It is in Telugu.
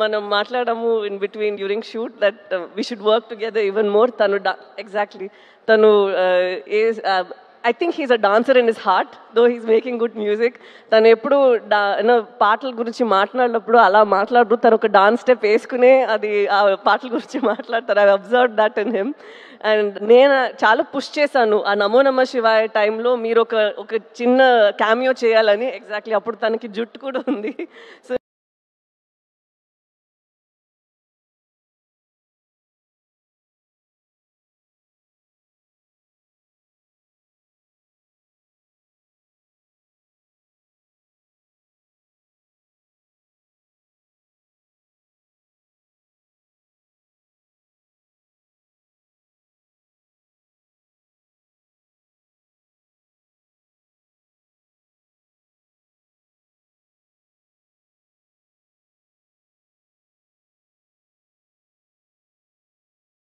మనం మాట్లాడము in between during shoot that we should work together even more. తను ఎగ్జాక్ట్లీ తను I think he's a dancer in his heart though he's making good music. తను ఎప్పుడు పాటల గురించి మాట్లాడినప్పుడు అలా మాట్లాడరు, తను ఒక డాన్స్ స్టెప్ వేసుకునే అది ఆ పాటల గురించి మాట్లాడతారు. I observe that in him. And నేను చాలా పుష్ చేశాను ఆ నమో నమ శివాయ టైంలో మీరు ఒక చిన్న క్యామియో చేయాలని. ఎగ్జాక్ట్లీ అప్పుడు తనకి జుట్టు కూడా ఉంది. సో